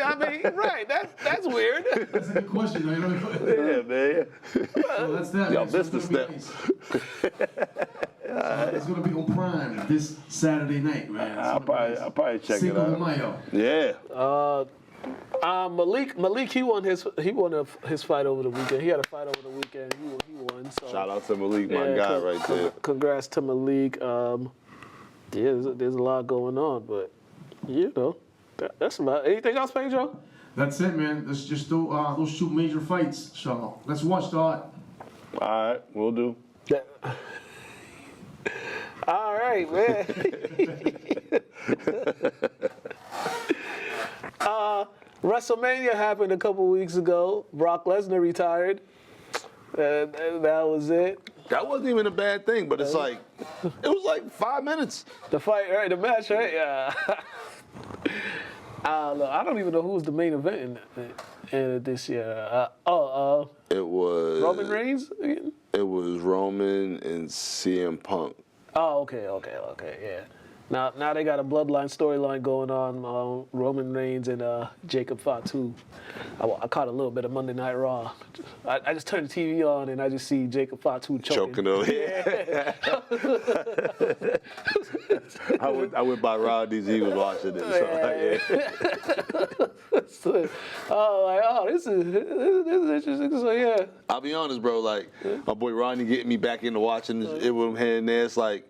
I mean, right. That's weird. That's a good question, you know? Yeah, man. So that's that. Y'all man. missed the step. It's gonna be on Prime this Saturday night, man. I'll probably check it Cinco de out. Mayo. Yeah. Malik, he won his fight over the weekend. He had a fight over the weekend. He won. So Shout out to Malik, my guy right there. Congrats to Malik. There's a lot going on, but you know, that's about. Anything else, Pedro? That's it, man. Let's just do those 2 major fights. So let's watch that. All right, we'll do. All right, man. WrestleMania happened a couple weeks ago. Brock Lesnar retired. And that was it. That wasn't even a bad thing, but it's like, it was like 5 minutes. The fight, right? The match, right? Yeah. I don't even know who was the main event in it this year. It was Roman Reigns again? It was Roman and CM Punk. Oh, okay, yeah. Now they got a bloodline storyline going on. Roman Reigns and Jacob Fatu. I caught a little bit of Monday Night Raw. I just turned the TV on and I just see Jacob Fatu choking. over here. I went by Rodney's. He was watching it. So, this is interesting. So yeah. I'll be honest, bro. Like my boy Rodney getting me back into watching it with him here and there. It's like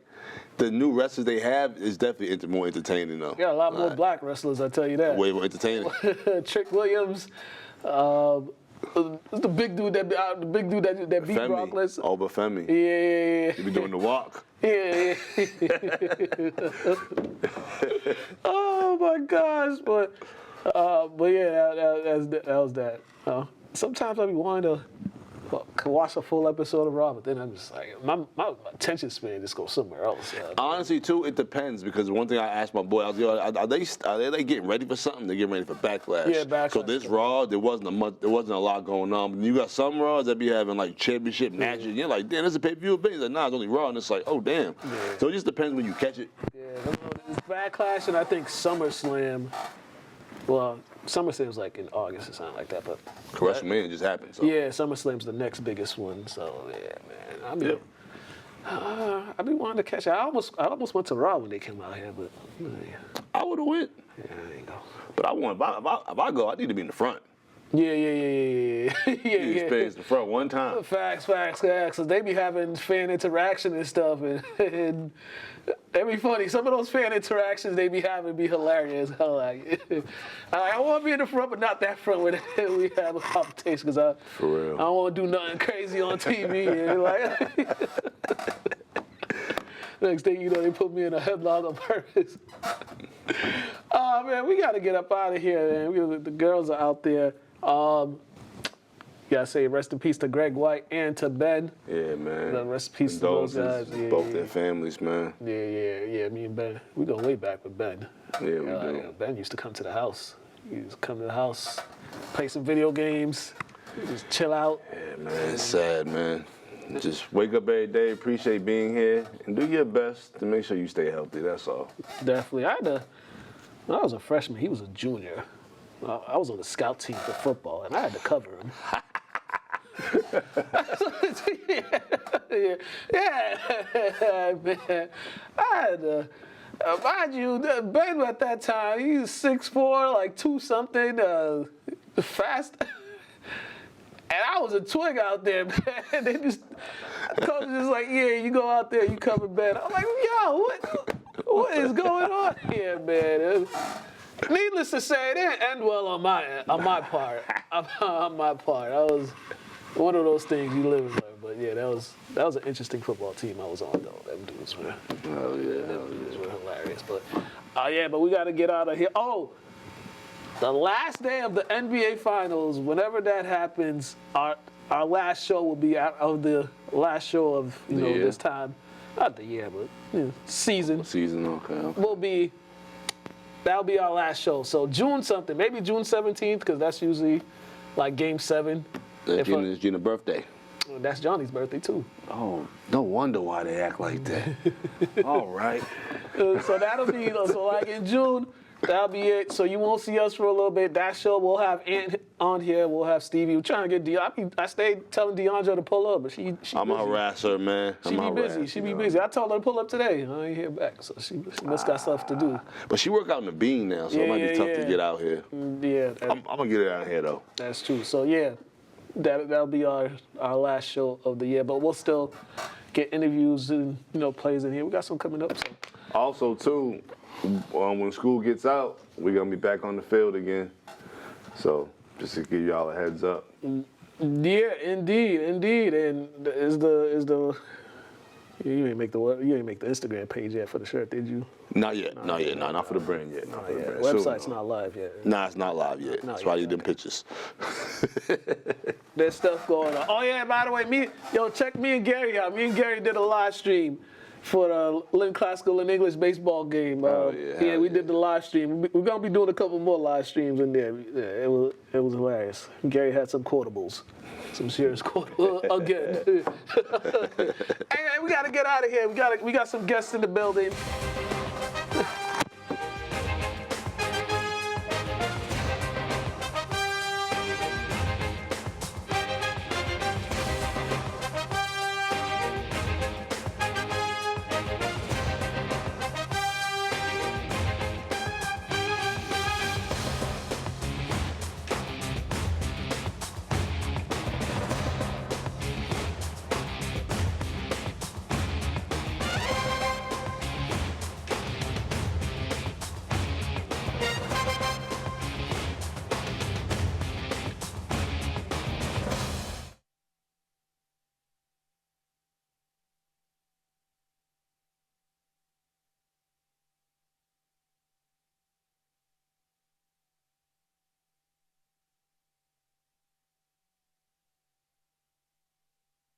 the new wrestlers they have is definitely more entertaining though. Yeah, a lot more black wrestlers. I tell you that. Way more entertaining. Trick Williams. The big dude that beat Femi. Brock Lesnar. Oh, but Femi. Yeah. He be doing the walk. Yeah. Oh my gosh, but yeah, that was that. Sometimes I be wanting to watch a full episode of Raw, but then I'm just like my attention span just goes somewhere else. Honestly, too, it depends because one thing I asked my boy, I was are they getting ready for something? They're getting ready for Backlash. Yeah, Backlash. So this Raw, there wasn't a lot going on. But you got some Raws that be having like championship matches. And you're like, damn, there's a pay-per-view event. He's like, nah, it's only Raw, and it's like, oh damn. Yeah. So it just depends when you catch it. Yeah, it's Backlash and I think SummerSlam. Well, SummerSlam's like in August or something like that, but WrestleMania just happened. So. Yeah, SummerSlam's the next biggest one. So yeah, man. I be wanting to catch it. I almost went to Raw when they came out here, but yeah. I would have went. Yeah, I ain't go. But if I go, I need to be in the front. Yeah. You experience the front one time. Facts. Cause they be having fan interaction and stuff, and they be funny. Some of those fan interactions they be having be hilarious. I want to be in the front, but not that front when we have a competition. Cause I don't want to do nothing crazy on TV. And next thing you know, they put me in a headlock on purpose. Oh man, we gotta get up out of here, man. The girls are out there. Gotta say rest in peace to Greg White and to Ben. Yeah, man. Rest in peace to those guys. Yeah, both their families, man. Yeah. Me and Ben, we go way back with Ben. Yeah, we do. Ben used to come to the house. He used to come to the house, play some video games, just chill out. Yeah, man. It's sad, man. Just wake up every day, appreciate being here, and do your best to make sure you stay healthy. That's all. Definitely. When I was a freshman, he was a junior. I was on the scout team for football, and I had to cover him. Yeah, man. I had to, mind you, Ben at that time, he was 6'4", like 2-something, fast. And I was a twig out there, man. They coach was just like, yeah, you go out there, you cover Ben. I'm like, yo, what is going on here, man? Needless to say, it didn't end well on my part. On my part, I was one of those things you live with. But yeah, that was an interesting football team I was on though. Them dudes were, them dudes were hilarious. But but we got to get out of here. Oh, the last day of the NBA Finals. Whenever that happens, our last show will be out of the last show of this time. Not the year, but season. Season, okay. That'll be our last show. So June something, maybe June 17th, because that's usually like Game 7. It's Gina's birthday. That's Johnny's birthday too. Oh, no wonder why they act like that. All right. So that'll be like in June. That'll be it. So you won't see us for a little bit. That show we'll have Ant on here. We'll have Stevie. We're trying to get I stayed telling DeAndre to pull up, but she I'm a harasser, man. She be busy. She be busy. I told her to pull up today. I ain't hear back, so she must got stuff to do. But she work out in the Bean now, so it might be tough to get out here. Yeah. I'm gonna get her out here though. That's true. So yeah, that'll be our last show of the year. But we'll still get interviews and plays in here. We got some coming up. So. Also too. When school gets out, we're gonna be back on the field again. So just to give y'all a heads up. Yeah, indeed. And is the you ain't make the Instagram page yet for the shirt, did you? Not yet. Not for the brand yet. Not for the brand. Website's not live yet. Nah, it's not live yet. That's why you did pictures. There's stuff going on. Oh yeah, by the way, check me and Gary out. Me and Gary did a live stream for the Lynn Classical and English baseball game. We did the live stream. We're gonna be doing a couple more live streams in there. Yeah, it was hilarious. Gary had some quotables, some serious quotables again. Hey, we gotta get out of here. We got some guests in the building.